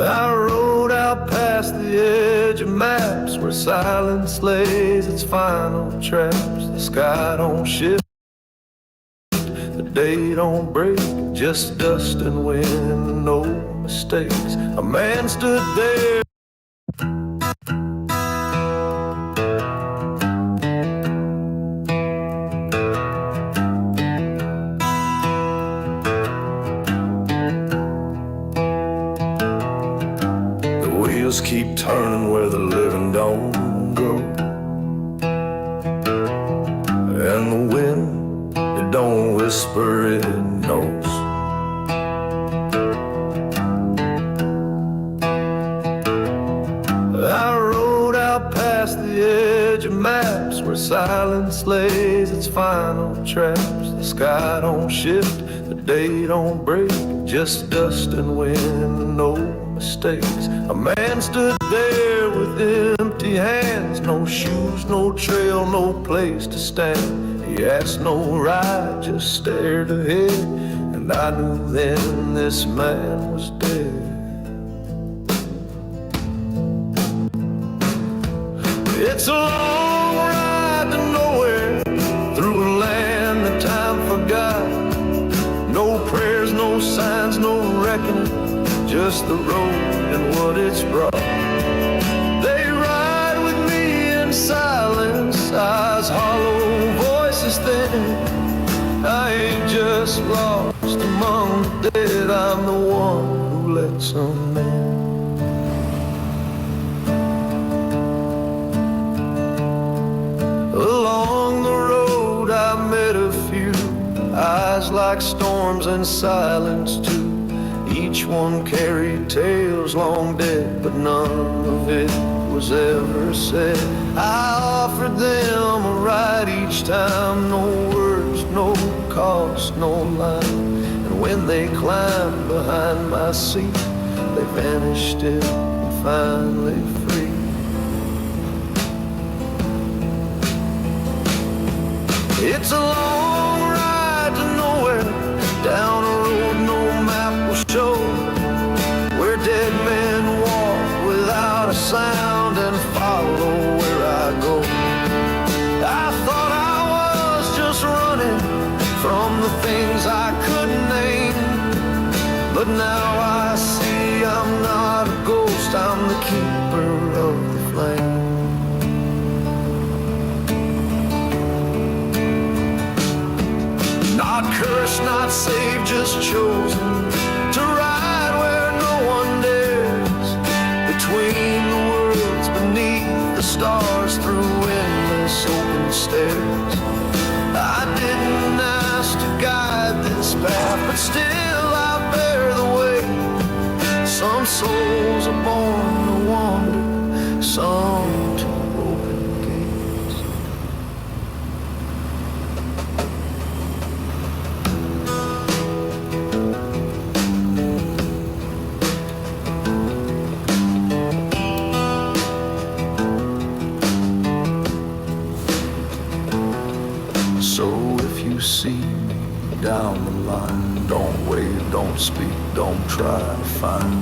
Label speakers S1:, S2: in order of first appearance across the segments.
S1: I rode out past the edge of maps where silence lays its final traps. The sky don't shift, the day don't break, just dust and wind, no mistakes. A man stood there. Keep turning where the living don't go, and the wind, it don't whisper, it knows. I rode out past the edge of maps where silence lays its final traps. The sky don't shift, the day don't break, just dust and wind, no mistakes. A man stood there with empty hands, no shoes, no trail, no place to stand. He asked no ride, just stared ahead, and I knew then this man was dead. It's a long ride to nowhere, through a land that time forgot. No prayers, no signs, no reckoning, just the road and what it's brought. They ride with me in silence, eyes hollow, voices thin. I ain't just lost among the dead, I'm the one who lets them in. Along the road I met a few, eyes like storms and silence too. Each one carried tales long dead, but none of it was ever said. I offered them a ride each time, no words, no cost, no line. And when they climbed behind my seat, they vanished still and finally free. It's a long ride to nowhere, down a road no map will show, where dead men walk without a sound and follow where I go. I thought I was just running from the things I couldn't name, but now I see I'm not a ghost, I'm the keeper of the flame. Not cursed, not saved, just chosen to ride where no one dares, between the worlds, beneath the stars, through endless open stairs. I didn't ask to guide this path, but still I bear the weight. Some souls are born to wander, some to open gates. So if you see me down the line, don't wave, don't speak, don't try to find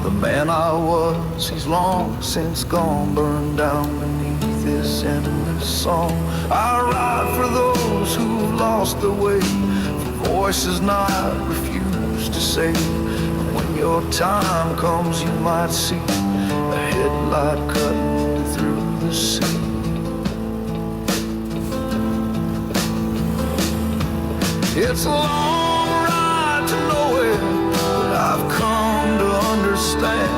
S1: the man I was. He's long since gone, burned down beneath this endless song. I ride for those who've lost their way, for voices not refused to save. And when your time comes, you might see a headlight cutting through the sea. It's a long ride to nowhere, but I've come to understand.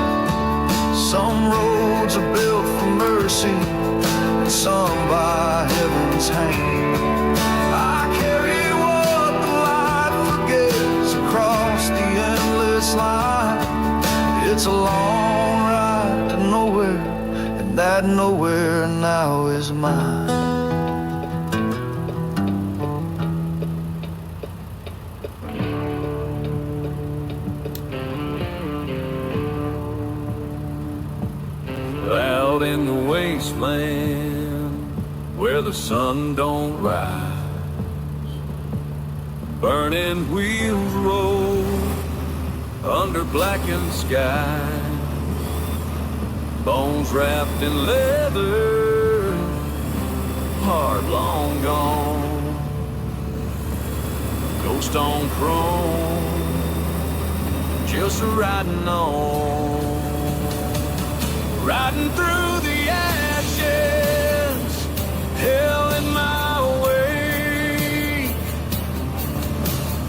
S1: Some roads are built for mercy, and some by heaven's hand. I carry what the light forgets across the endless line. It's a long ride to nowhere, and that nowhere now is mine. Out in the wasteland where the sun don't rise, burning wheels roll under blackened skies. bones wrapped in leather, heart long gone, ghost on chrome, just riding on, riding through the ashes, hell in my way.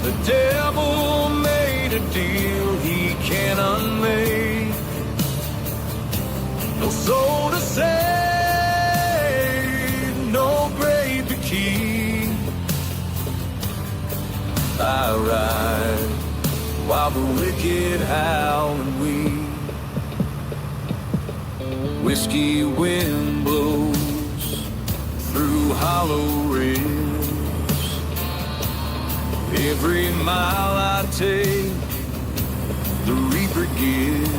S1: The devil made a deal he can't unmake. No soul to save, no grave to keep. I ride while the wicked howl and weep. Whiskey wind blows through hollow ribs. Every mile I take, the reaper gives.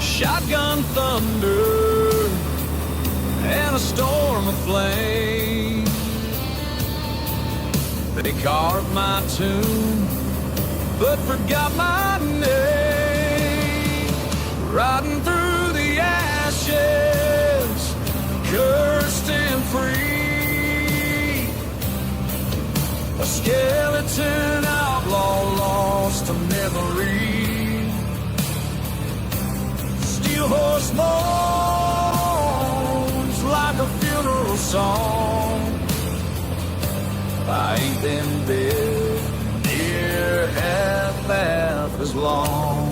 S1: Shotgun thunder and a storm of flame. They carved my tomb, but forgot my name. Riding through the ashes, cursed and free. A skeleton outlaw lost to memory. Steel horse moans like a funeral song. I ain't been dead near half as long.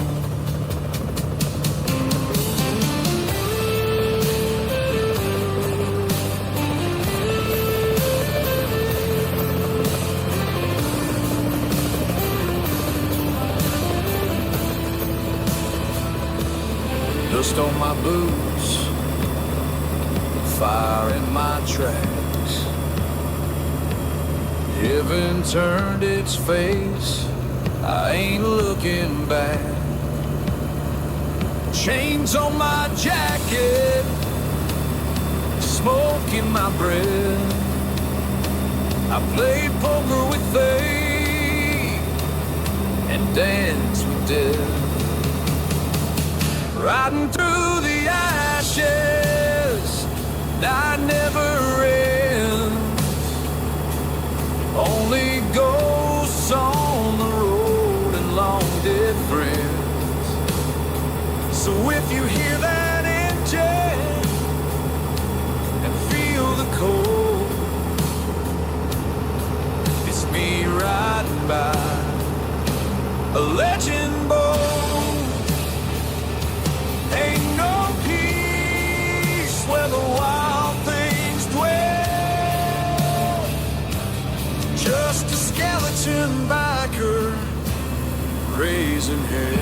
S1: Dust on my boots, fire in my tracks. Heaven turned its face, I ain't looking back. Chains on my jacket, smoke in my breath. I played poker with fate and danced with death. Riding through the ashes, night never ends. Only ghosts on the road and long dead friends. So if you hear that engine and feel the cold, it's me riding by a legend boat. Ain't no peace where the wild things dwell. Just a skeleton biker raising hell.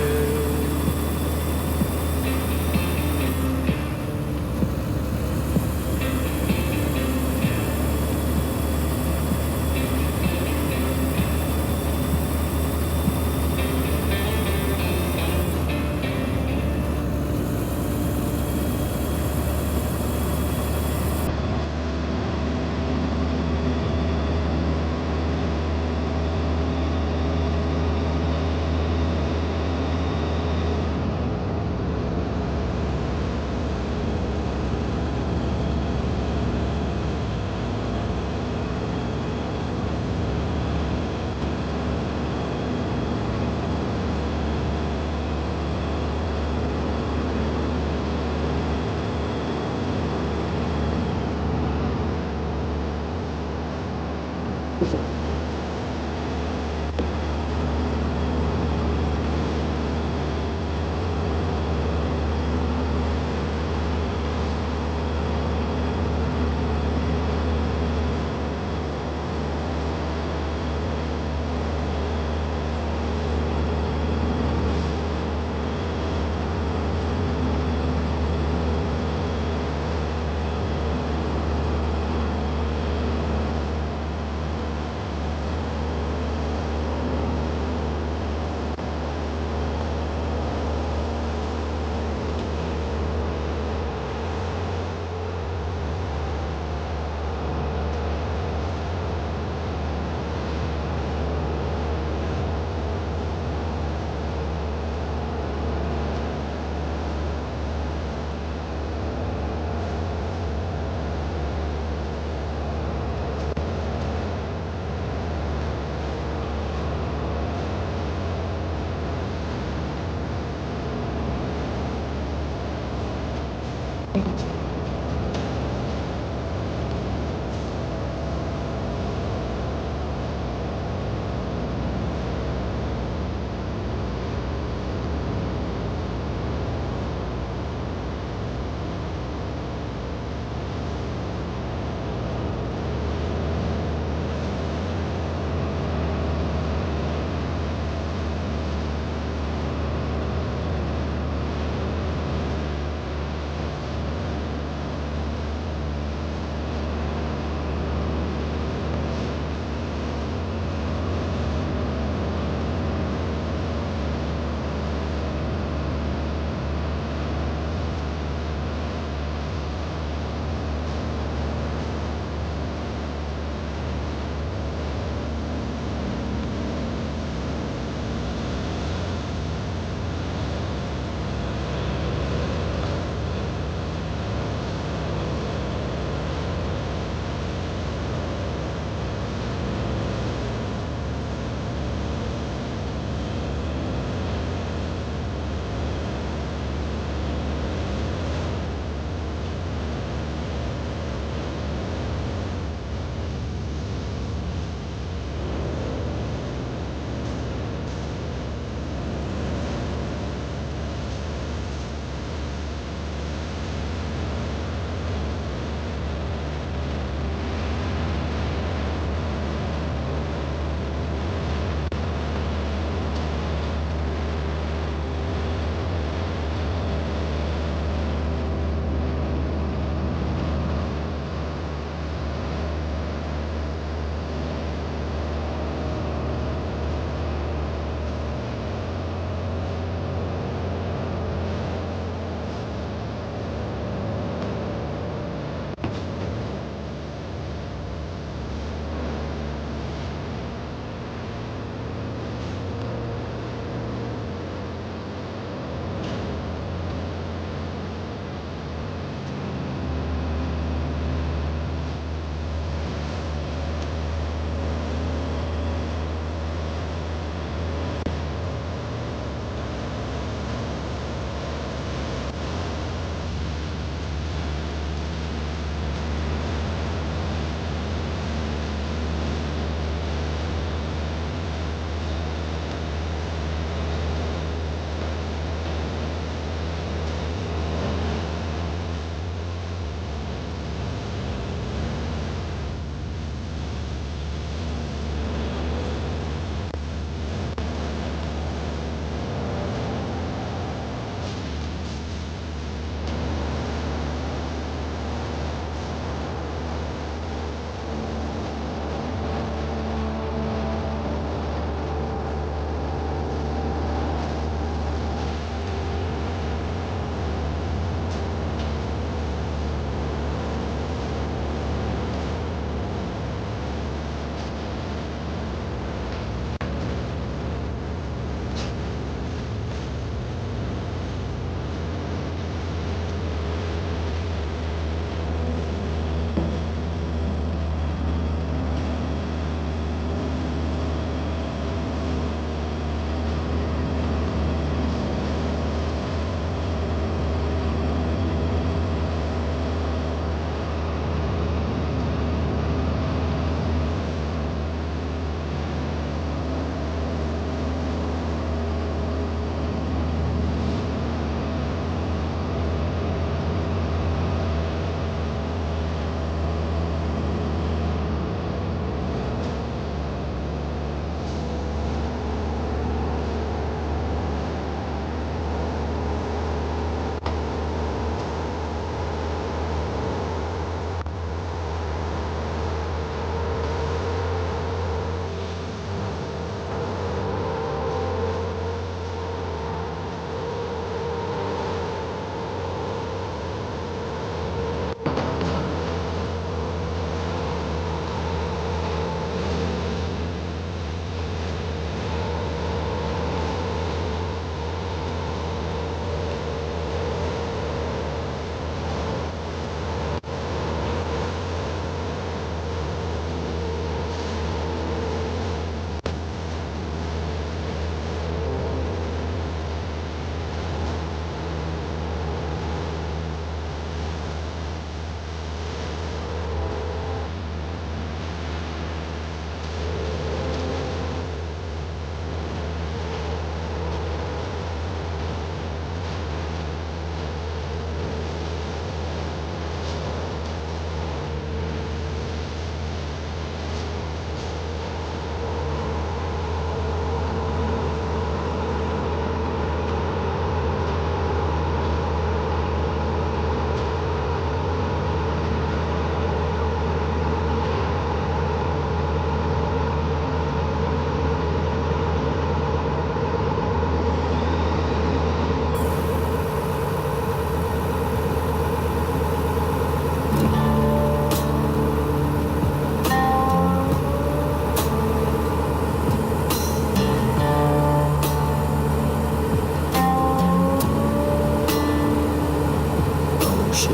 S1: shit.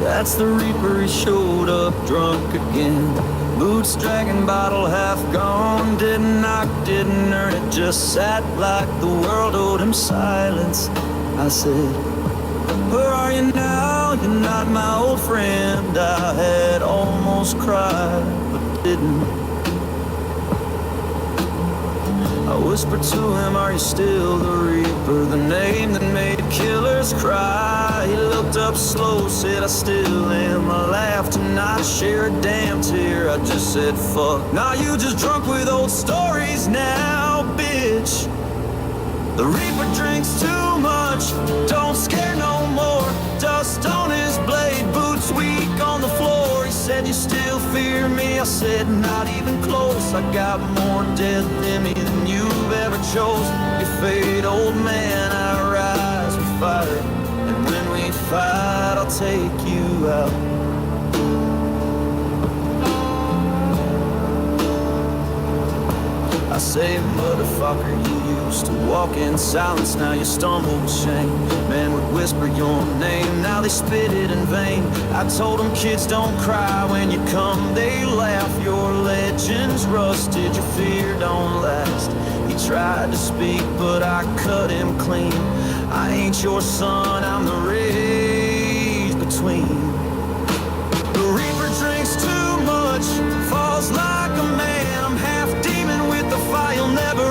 S1: That's the Reaper, he showed up drunk again. Boots dragging, bottle half gone. Didn't knock, didn't earn it, just sat like the world owed him silence. I said, where are you now? You're not my old friend. I had almost cried, but didn't. I whispered to him, are you still the Reaper? The name that made killers cry. He looked up slow, said I still am. I laughed and not share a damn tear. I just said fuck. Now you just drunk with old stories now, bitch. The Reaper drinks too much, don't scare no more. Dust on his blade, boots weak on the floor. He said, you still fear me? I said, not even close. I got more death in me than you've ever chose. You fade, old man, I rise, we fight. And when we fight, I'll take you out. I say, motherfucker, you used to walk in silence, now you stumble with shame. Men would whisper your name, now they spit it in vain. I told them kids don't cry when you come, they laugh. Your legend's rusted, your fear don't last. He tried to speak, but I cut him clean. I ain't your son, I'm the rage between. The Reaper drinks too much, falls like a man. I'm half demon with the fire, you'll never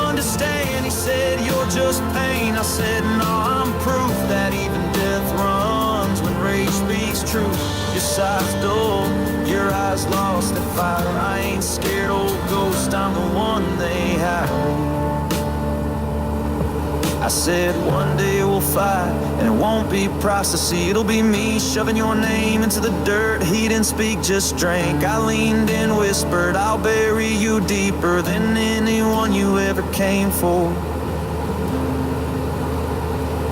S1: understand. He said, you're just pain. I said, no, I'm proof that even death runs when rage speaks truth. Your side's dull, your eyes lost at fire. I ain't scared, old ghost, I'm the one they hire. I said, one day we'll fight, and it won't be prophecy. It'll be me shoving your name into the dirt. He didn't speak, just drank. I leaned in, whispered, I'll bury you deeper than anyone you ever came for.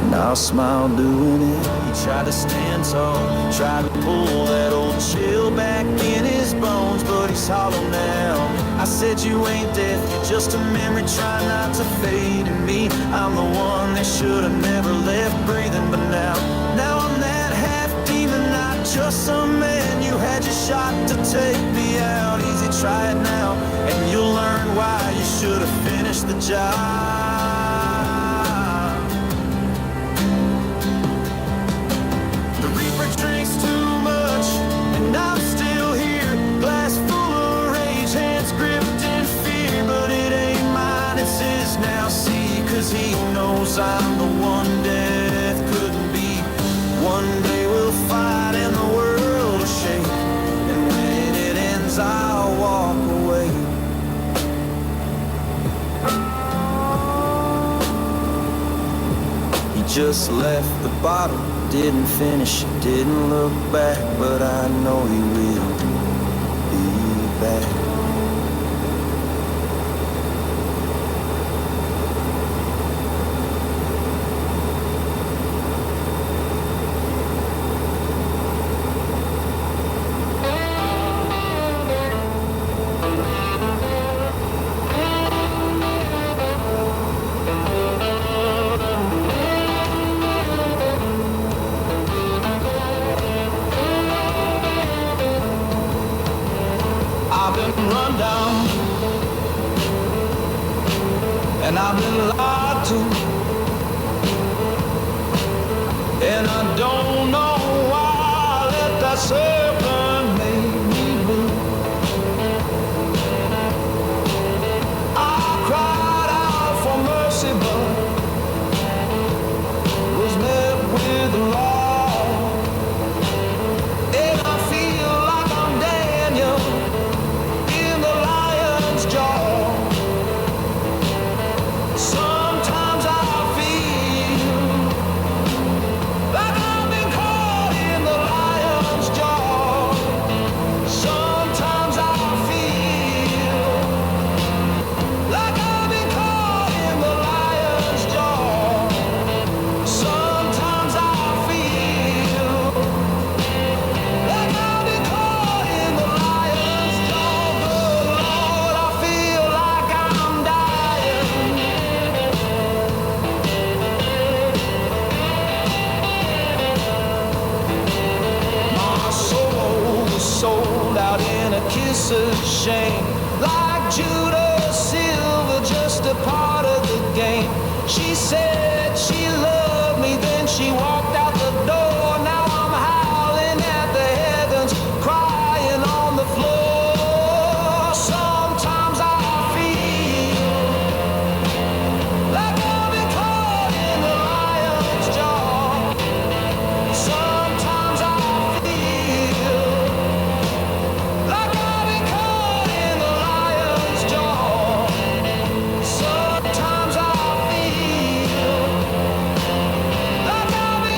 S1: And I'll smile doing it. He tried to stand tall, tried to pull that old chill back in his bones, but he's hollow now. I said, you ain't death, you're just a memory, try not to fade in me. I'm the one they should have never left breathing, but now I'm that half demon, not just some man. You had your shot to take me out, easy, try it now, and you'll learn why you should have finished the job. The Reaper drinks too much, and I'm still here, glass full of rage, hands gripped in fear, but it ain't mine, it's his now, see, cause he knows I'm the one death couldn't be. One day we'll fight and the world will shake, and when it ends I'll walk away. He just left the bottle, didn't finish it, didn't look back, but I know he will be back. I've been it's a shame. Like Judas Silver, just a part of the game. She said she loved me, then she walked out the door. Now I'm howling at the heavens, crying on the floor. Sometimes I feel like I've been caught in the lion's jaw. Sometimes I feel like I've been caught in the lion's jaw. Sometimes I feel like I've been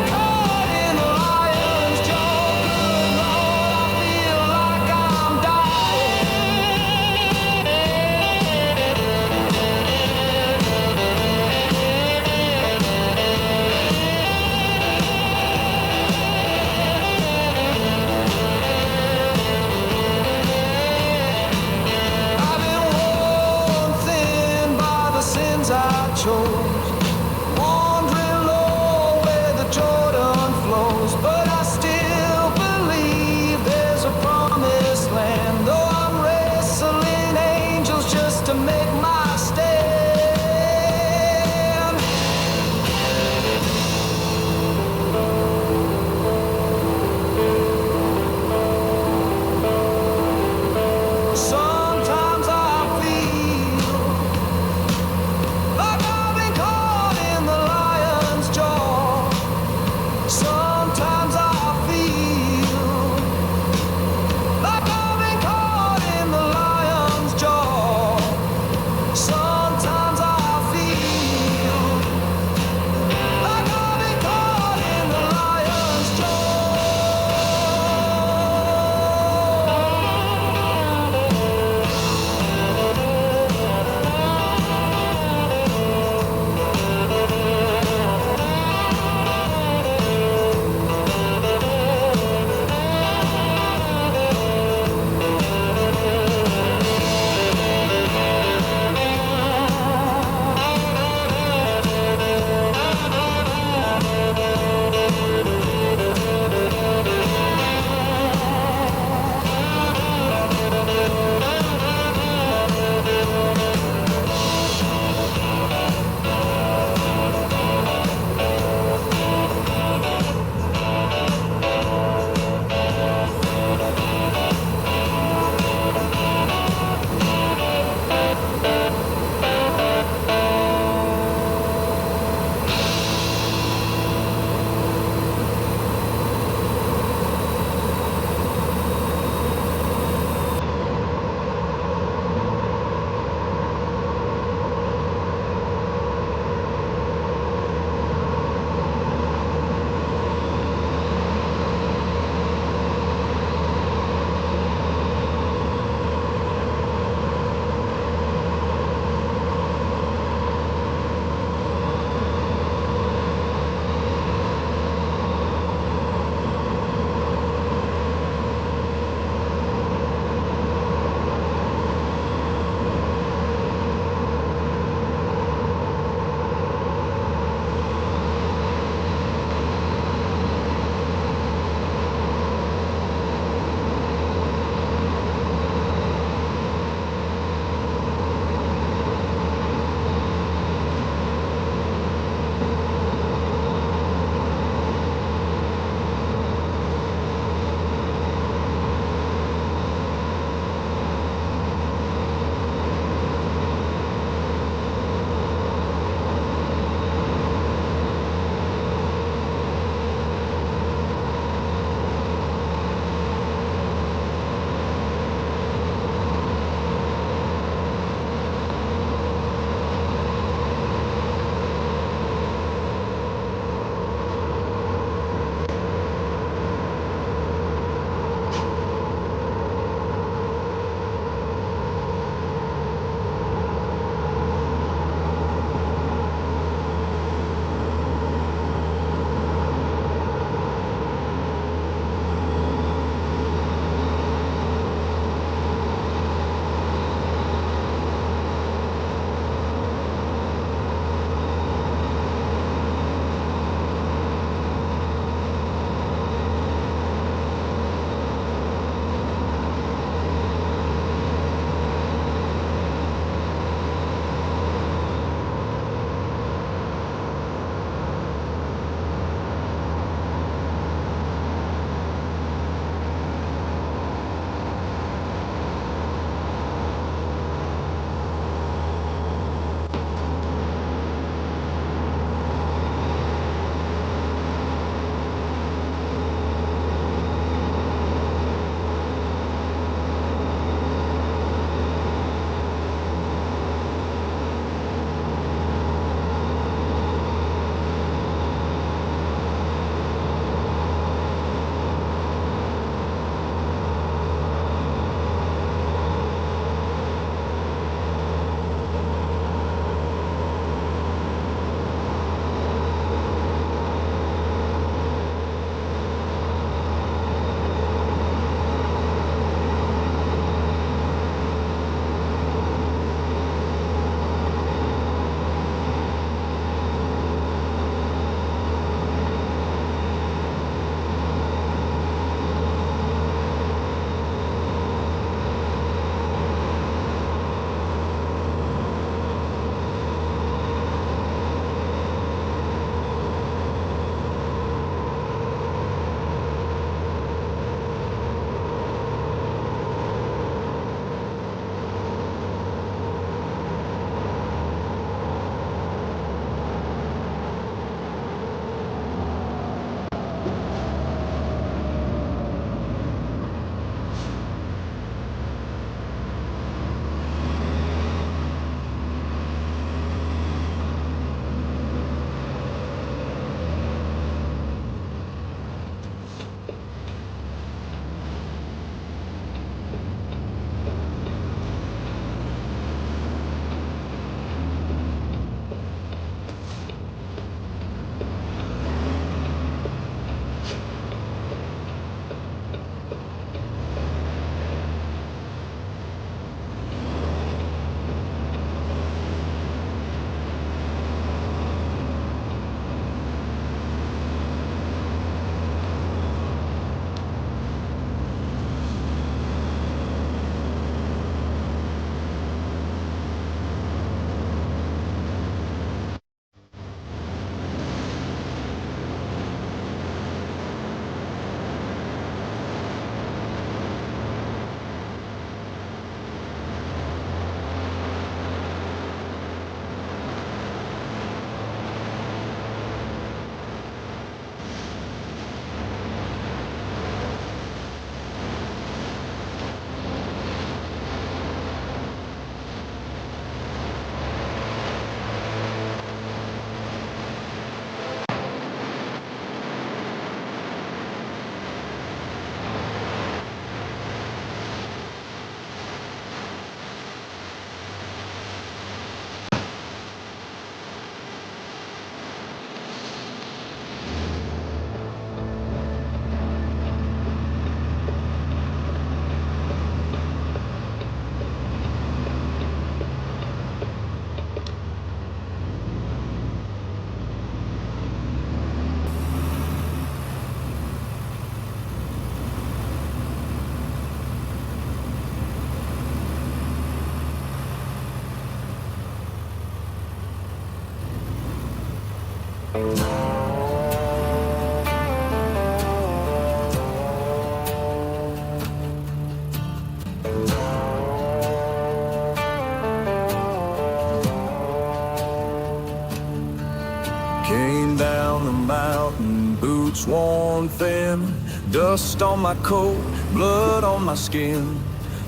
S1: Came down the mountain, boots worn thin, dust on my coat, blood on my skin.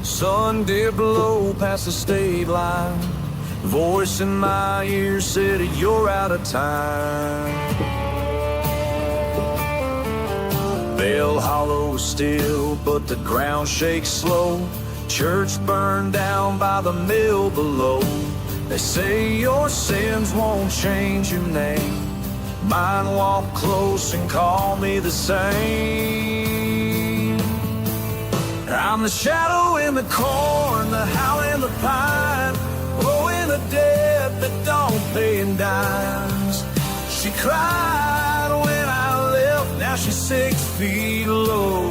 S1: Sun dipped low past the state line. Voice in my ear said, you're out of time. Bell Hollow is still, but the ground shakes slow. Church burned down by the mill below. They say your sins won't change your name. Mine walk close and call me the same. I'm the shadow in the corn, the howl in the pine, blowing the dead that don't pay in dimes. She cried when I left, now she's 6 feet low.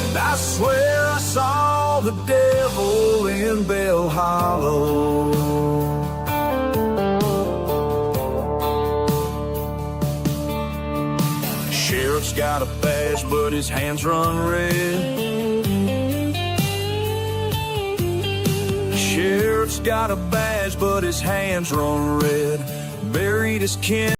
S1: And I swear I saw the devil in Bell Hollow. Sheriff's got a badge, but his hands run red. Sheriff's got a badge, but his hands run red. Buried his kin.